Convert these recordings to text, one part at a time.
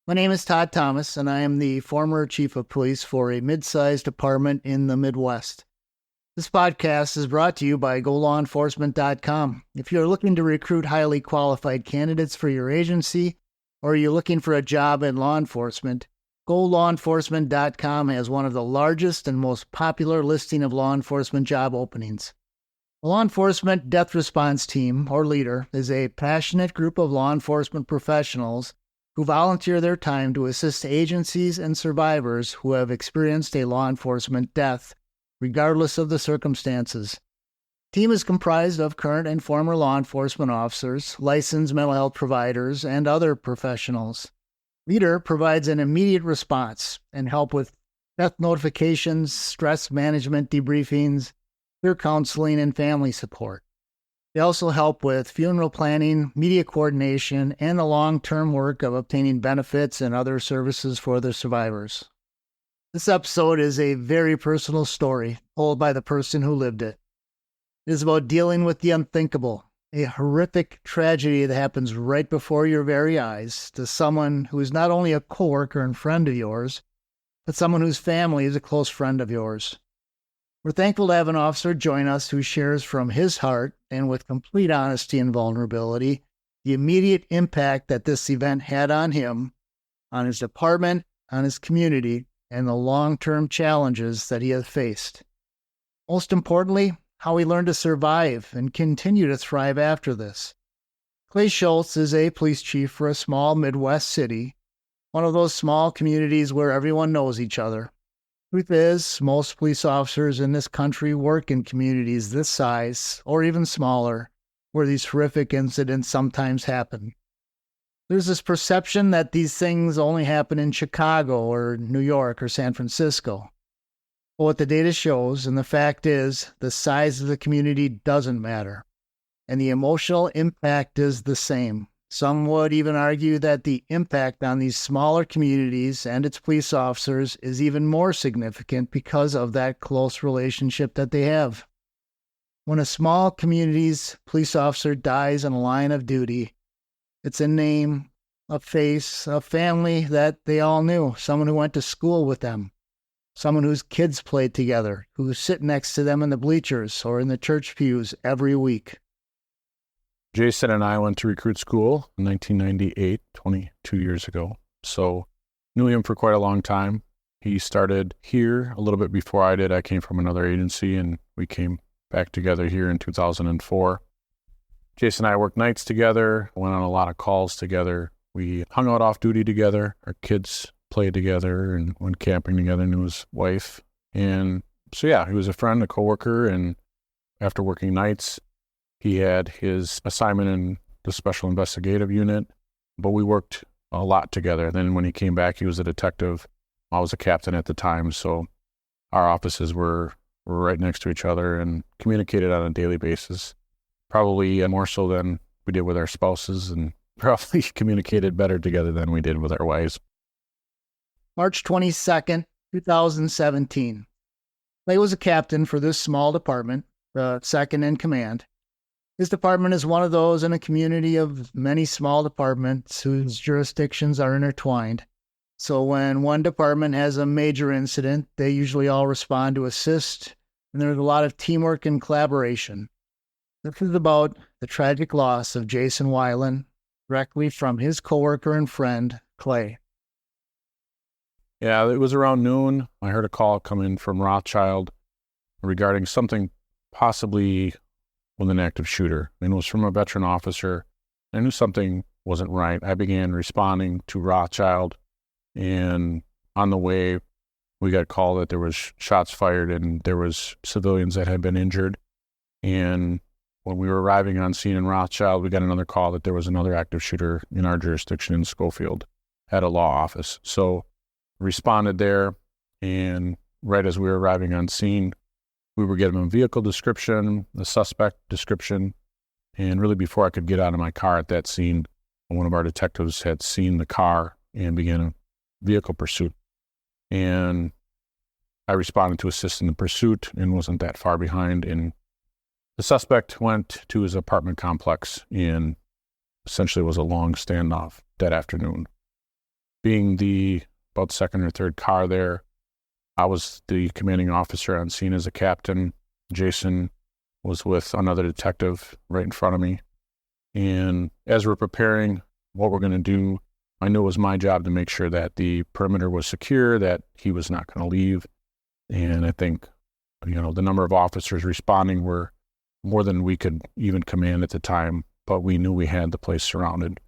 My name is Todd Thomas, and I am the former chief of police for a mid-sized department in the Midwest. This podcast is brought to you by GoLawEnforcement.com. If you're looking to recruit highly qualified candidates for your agency, or you're looking for a job in law enforcement, GoLawEnforcement.com has one of the largest and most popular listing of law enforcement job openings. A law enforcement death response team, or leader, is a passionate group of law enforcement professionals who volunteer their time to assist agencies and survivors who have experienced a law enforcement death, regardless of the circumstances. The team is comprised of current and former law enforcement officers, licensed mental health providers, and other professionals. Leader provides an immediate response and help with death notifications, stress management debriefings, peer counseling, and family support. They also help with funeral planning, media coordination, and the long-term work of obtaining benefits and other services for the survivors. This episode is a very personal story told by the person who lived it. It is about dealing with the unthinkable, a horrific tragedy that happens right before your very eyes to someone who is not only a coworker and friend of yours, but someone whose family is a close friend of yours. We're thankful to have an officer join us who shares from his heart and with complete honesty and vulnerability the immediate impact that this event had on him, on his department, on his community, and the long-term challenges that he has faced. Most importantly, how he learned to survive and continue to thrive after this. Clay Schultz is a police chief for a small Midwest city, one of those small communities where everyone knows each other. Truth is, most police officers in this country work in communities this size, or even smaller, where these horrific incidents sometimes happen. There's this perception that these things only happen in Chicago or New York or San Francisco. But what the data shows, and the fact is, the size of the community doesn't matter, and the emotional impact is the same. Some would even argue that the impact on these smaller communities and its police officers is even more significant because of that close relationship that they have. When a small community's police officer dies in a line of duty, it's a name, a face, a family that they all knew, someone who went to school with them, someone whose kids played together, who sit next to them in the bleachers or in the church pews every week. Jason and I went to recruit school in 1998, 22 years ago. So knew him for quite a long time. He started here a little bit before I did. I came from another agency and we came back together here in 2004. Jason and I worked nights together, went on a lot of calls together. We hung out off duty together. Our kids played together and went camping together, knew his wife. And so, yeah, he was a friend, a coworker. And after working nights, he had his assignment in the Special Investigative Unit, but we worked a lot together. Then when he came back, he was a detective. I was a captain at the time, so our offices were right next to each other and communicated on a daily basis, probably more so than we did with our spouses, and probably communicated better together than we did with our wives. March 22nd, 2017. Clay was a captain for this small department, the second in command. His department is one of those in a community of many small departments whose jurisdictions are intertwined. So when one department has a major incident, they usually all respond to assist, and there's a lot of teamwork and collaboration. This is about the tragic loss of Jason Weiland, directly from his coworker and friend, Clay. Yeah, it was around noon. I heard a call come in from Rothschild regarding something possibly with an active shooter, and it was from a veteran officer. I knew something wasn't right. I began responding to Rothschild, and on the way, we got called that there was shots fired and there was civilians that had been injured. And when we were arriving on scene in Rothschild, we got another call that there was another active shooter in our jurisdiction in Schofield at a law office. So responded there, and right as we were arriving on scene, we were given a vehicle description, the suspect description, and really before I could get out of my car at that scene, one of our detectives had seen the car and began a vehicle pursuit. And I responded to assist in the pursuit and wasn't that far behind. And the suspect went to his apartment complex and essentially was a long standoff that afternoon. being the about second or third car there, I was the commanding officer on scene as a captain. Jason was with another detective right in front of me. And as we're preparing what we're going to do, I knew it was my job to make sure that the perimeter was secure, that he was not going to leave. And I think, the number of officers responding were more than we could even command at the time, but we knew we had the place surrounded.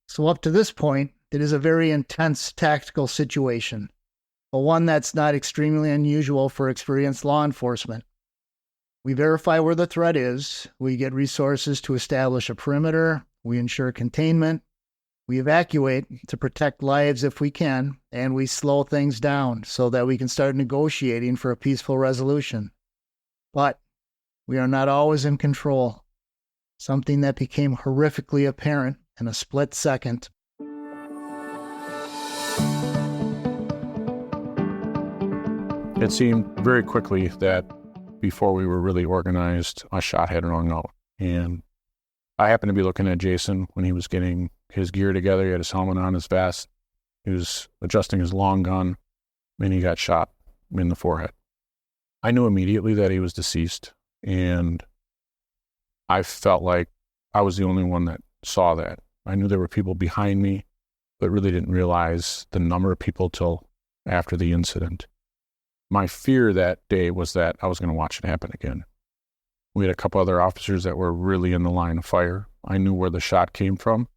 So up to this point, it is a very intense tactical situation, but one that's not extremely unusual for experienced law enforcement. We verify where the threat is, we get resources to establish a perimeter, we ensure containment, we evacuate to protect lives if we can, and we slow things down so that we can start negotiating for a peaceful resolution. But we are not always in control, something that became horrifically apparent in a split second. It seemed very quickly that before we were really organized, a shot had rung out. And I happened to be looking at Jason when he was getting his gear together. He had his helmet on, his vest. He was adjusting his long gun, and he got shot in the forehead. I knew immediately that he was deceased, and I felt like I was the only one that saw that. I knew there were people behind me, but really didn't realize the number of people till after the incident. My fear that day was that I was going to watch it happen again. We had a couple other officers that were really in the line of fire. I knew where the shot came from.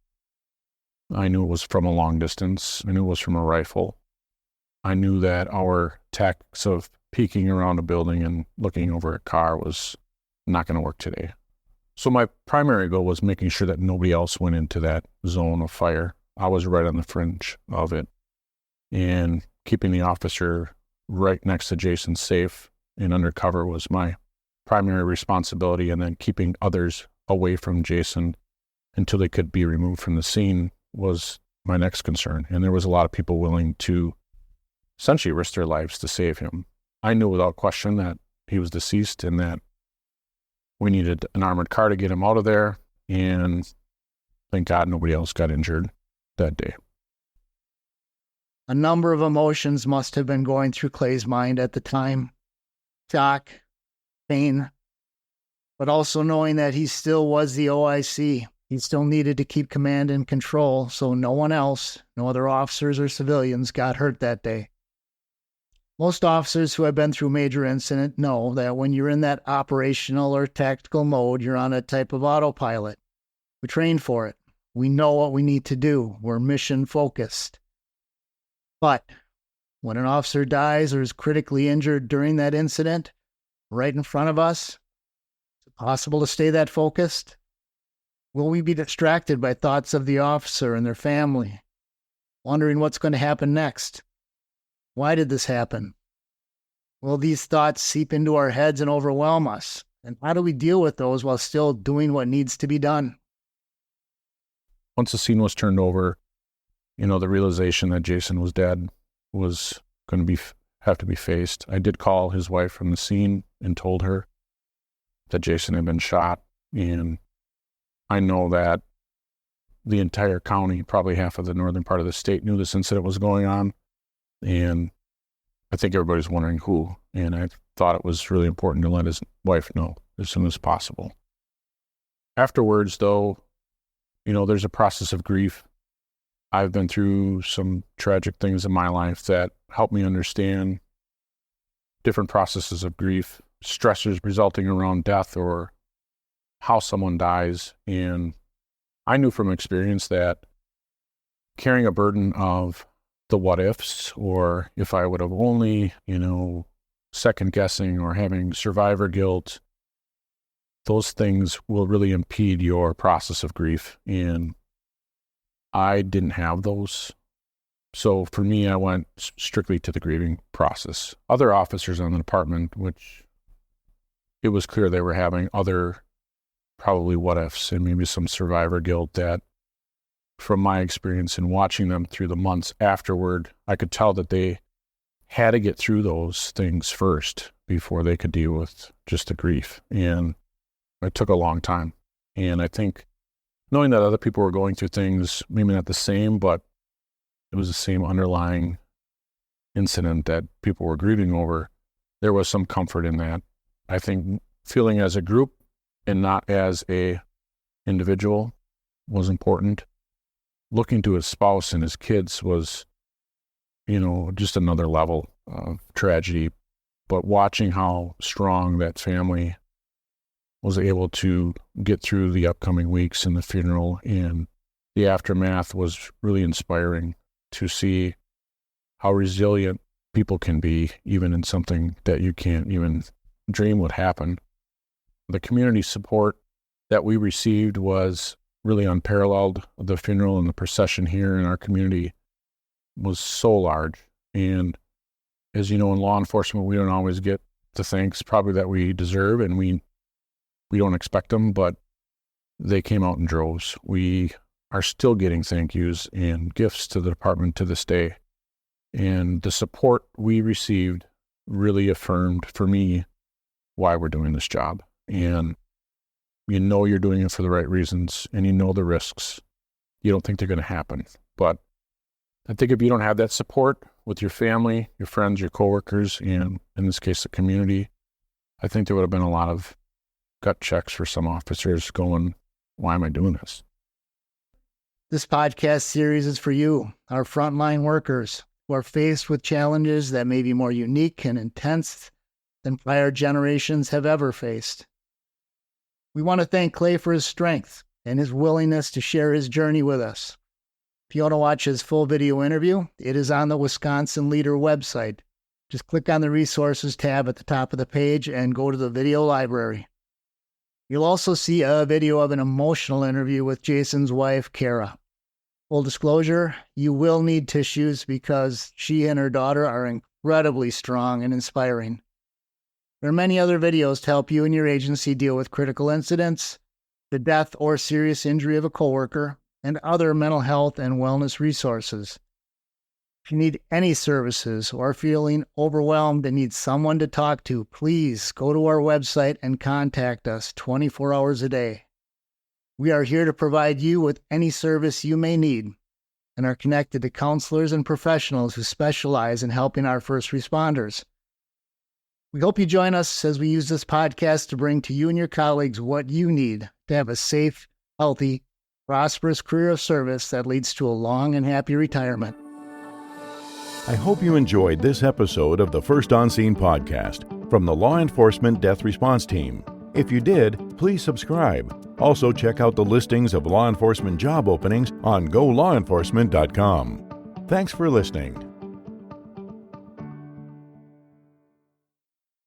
I knew it was from a long distance. I knew it was from a rifle. I knew that our tactics of peeking around a building and looking over a car was not going to work today. So my primary goal was making sure that nobody else went into that zone of fire. I was right on the fringe of it. And keeping the officer right next to Jason safe and undercover was my primary responsibility, and then keeping others away from Jason until they could be removed from the scene was my next concern. And there was a lot of people willing to essentially risk their lives to save him. I knew without question that he was deceased and that we needed an armored car to get him out of there, and thank God nobody else got injured that day. A number of emotions must have been going through Clay's mind at the time. Shock, pain, but also knowing that he still was the OIC. He still needed to keep command and control so no one else, no other officers or civilians, got hurt that day. Most officers who have been through major incident know that when you're in that operational or tactical mode, you're on a type of autopilot. We train for it. We know what we need to do. We're mission focused. But when an officer dies or is critically injured during that incident, right in front of us, is it possible to stay that focused? Will we be distracted by thoughts of the officer and their family, wondering what's going to happen next? Why did this happen? Will these thoughts seep into our heads and overwhelm us? And how do we deal with those while still doing what needs to be done? Once the scene was turned over, the realization that Jason was dead was going to have to be faced. I did call his wife from the scene and told her that Jason had been shot. And I know that the entire county, probably half of the northern part of the state, knew this incident was going on. And I think everybody's wondering who. And I thought it was really important to let his wife know as soon as possible. Afterwards, though, there's a process of grief. I've been through some tragic things in my life that help me understand different processes of grief, stressors resulting around death or how someone dies. And I knew from experience that carrying a burden of the what ifs, or if I would have only, second guessing or having survivor guilt, those things will really impede your process of grief. And I didn't have those. So for me, I went strictly to the grieving process. Other officers on the department, which it was clear they were having other probably what ifs and maybe some survivor guilt that, from my experience in watching them through the months afterward, I could tell that they had to get through those things first before they could deal with just the grief. And it took a long time. And I think knowing that other people were going through things, maybe not the same, but it was the same underlying incident that people were grieving over, there was some comfort in that. I think feeling as a group and not as a individual was important. Looking to his spouse and his kids was, just another level of tragedy. But watching how strong that family was able to get through the upcoming weeks and the funeral and the aftermath was really inspiring to see how resilient people can be, even in something that you can't even dream would happen. The community support that we received was really unparalleled. The funeral and the procession here in our community was so large. And as you know, in law enforcement, we don't always get the thanks probably that we deserve, and we don't expect them, but they came out in droves. We are still getting thank yous and gifts to the department to this day. And the support we received really affirmed for me why we're doing this job. And you're doing it for the right reasons, and the risks. You don't think they're going to happen. But I think if you don't have that support with your family, your friends, your coworkers, and in this case, the community, I think there would have been a lot of gut checks for some officers going, why am I doing this? This podcast series is for you, our frontline workers, who are faced with challenges that may be more unique and intense than prior generations have ever faced. We want to thank Clay for his strength and his willingness to share his journey with us. If you want to watch his full video interview, it is on the Wisconsin Leader website. Just click on the Resources tab at the top of the page and go to the video library. You'll also see a video of an emotional interview with Jason's wife, Kara. Full disclosure, you will need tissues because she and her daughter are incredibly strong and inspiring. There are many other videos to help you and your agency deal with critical incidents, the death or serious injury of a coworker, and other mental health and wellness resources. If you need any services or are feeling overwhelmed and need someone to talk to, please go to our website and contact us 24 hours a day. We are here to provide you with any service you may need and are connected to counselors and professionals who specialize in helping our first responders. We hope you join us as we use this podcast to bring to you and your colleagues what you need to have a safe, healthy, prosperous career of service that leads to a long and happy retirement. I hope you enjoyed this episode of the First On Scene podcast from the Law Enforcement Death Response Team. If you did, please subscribe. Also check out the listings of law enforcement job openings on GoLawEnforcement.com. Thanks for listening.